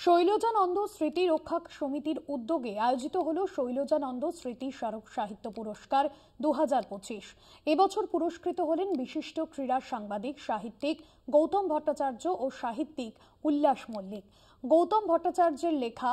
শৈলজানন্দ স্মৃতি রক্ষা সমিতির উদ্যোগে আয়োজিত হলো শৈলজানন্দ স্মৃতি স্মারক সাহিত্য পুরস্কার 2025। এবছর পুরস্কৃত হলেন বিশিষ্ট ক্রীড়া সাংবাদিক সাহিত্যিক গৌতম ভট্টাচার্য ও সাহিত্যিক উল্লাস মল্লিক। গৌতম ভট্টাচার্যের লেখা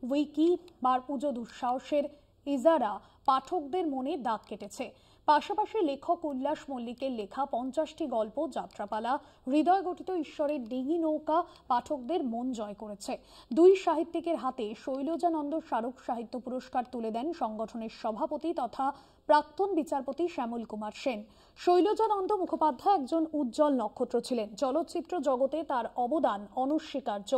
উইকি বার পুজো দুঃসাহসের ইজারা পাঠকদের মনে দাগ কেটেছে। পাশাপাশি লেখক উল্লাস মল্লিকের লেখা 50টি গল্প যাত্রাপালা হৃদয় গঠিত ঈশ্বরের ডিঙি নৌকা পাঠকদের মন জয় করেছে। দুই সাহিত্যিকের হাতে শৈলজানন্দ স্মারক সাহিত্য পুরস্কার তুলে দেন সংগঠনের সভাপতি তথা প্রাক্তন বিচারপতি শ্যামল কুমার সেন। শৈলজানন্দ মুখোপাধ্যায় একজন উজ্জ্বল নক্ষত্র ছিলেন। চলচ্চিত্র জগতে তার অবদান অনস্বীকার্য।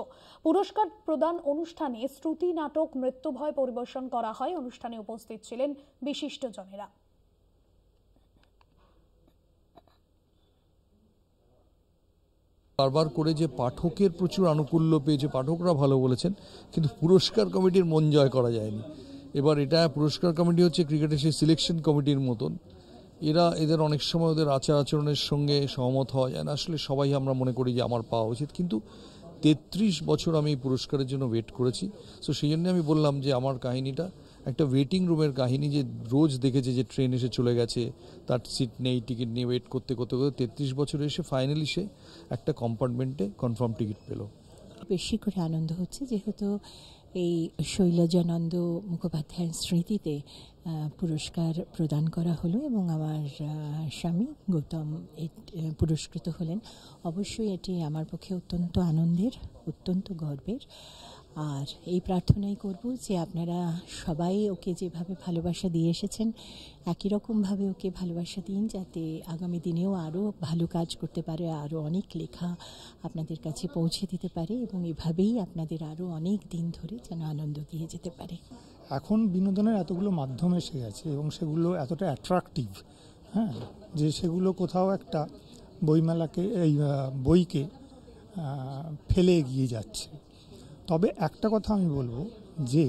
পুরস্কার প্রদান অনুষ্ঠানে শ্রুতি নাটক মৃত্যুভয় পরিবেশন করা হয়। অনুষ্ঠানে উপস্থিত ছিলেন বিশিষ্টজনেরা। বারবার করে যে পাঠকের প্রচুর আনুকূল্য পেয়েছে, পাঠকরা ভালো বলেছেন, কিন্তু পুরস্কার কমিটির মন জয় করা যায়নি। এবার এটা পুরস্কার কমিটি হচ্ছে ক্রিকেটের সেই সিলেকশন কমিটির মতন। এদের অনেক সময় ওদের আচার আচরণের সঙ্গে সহমত হওয়া যায় না। আসলে সবাই আমরা মনে করি যে আমার পাওয়া উচিত, কিন্তু 33 বছর আমি এই পুরস্কারের জন্য ওয়েট করেছি। সো সেই জন্য আমি বললাম যে আমার কাহিনীটা একটা ওয়েটিং রুমের কাহিনী, যে রোজ দেখেছে যে ট্রেন এসে চলে গেছে, তার সিট নেই, টিকিট নিয়ে ওয়েট করতে করতে 33 বছরে এসে ফাইনালি সে একটা কম্পার্টমেন্টে কনফার্ম টিকিট পেল। বেশি করে আনন্দ হচ্ছে যেহেতু এই শৈলজানন্দ মুখোপাধ্যায়ের স্মৃতিতে পুরস্কার প্রদান করা হলো এবং আমার স্বামী গৌতম পুরস্কৃত হলেন। অবশ্যই এটি আমার পক্ষে অত্যন্ত আনন্দের, অত্যন্ত গর্বের। আর এই প্রার্থনাই করব যে আপনারা সবাই ওকে যেভাবে ভালোবাসা দিয়ে এসেছেন একই রকমভাবে ওকে ভালোবাসা দিন, যাতে আগামী দিনেও আরও ভালো কাজ করতে পারে, আরও অনেক লেখা আপনাদের কাছে পৌঁছে দিতে পারে এবং এভাবেই আপনাদের আরও অনেক দিন ধরে যেন আনন্দ দিয়ে যেতে পারে। এখন বিনোদনের এতগুলো মাধ্যম এসে গেছে এবং সেগুলো এতটা অ্যাট্রাকটিভ, যে সেগুলো কোথাও একটা বইমেলাকে বইকে ফেলে এগিয়ে যাচ্ছে। তবে একটা কথা আমি বলবো যে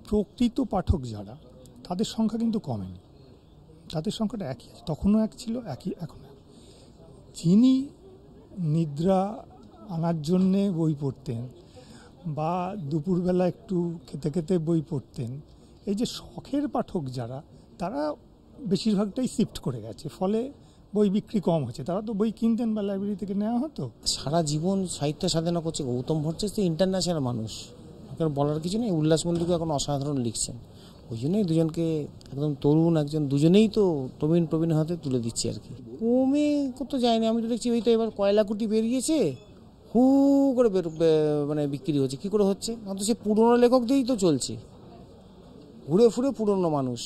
প্রকৃত পাঠক যারা, তাদের সংখ্যা কিন্তু কমেনি। তাদের সংখ্যাটা একই আছে, তখনও এক ছিল, একই এখন। যিনি নিদ্রা আনার জন্যে বই পড়তেন বা দুপুরবেলা একটু খেতে খেতে বই পড়তেন, এই যে শখের পাঠক যারা, তারা বেশিরভাগটাই শিফট করে গেছে। ফলে বই বিক্রি কম হচ্ছে। তারা তো বই কিনতেন বা লাইব্রেরি থেকে নেওয়া হতো। সারা জীবন সাহিত্য সাধনা করছে গৌতম ভট্টাচার্য, ইন্টারন্যাশনাল মানুষ, এখন বলার কিছু নেই। উল্লাস মল্লিকও এখন অসাধারণ লিখছেন। ওই জন্যই দুজনকে একদম তরুণ একজন, দুজনেই তো প্রবীণ হাতে তুলে দিচ্ছে আর কি। কমে কত যায়নি, আমি তো দেখছি ওই তো এবার কয়লাকুটি বেরিয়েছে, হু করে মানে বিক্রি হচ্ছে। কী করে হচ্ছে? অথচ সে পুরনো লেখক দিয়েই তো চলছে, ঘুরে ফুরে পুরনো মানুষ।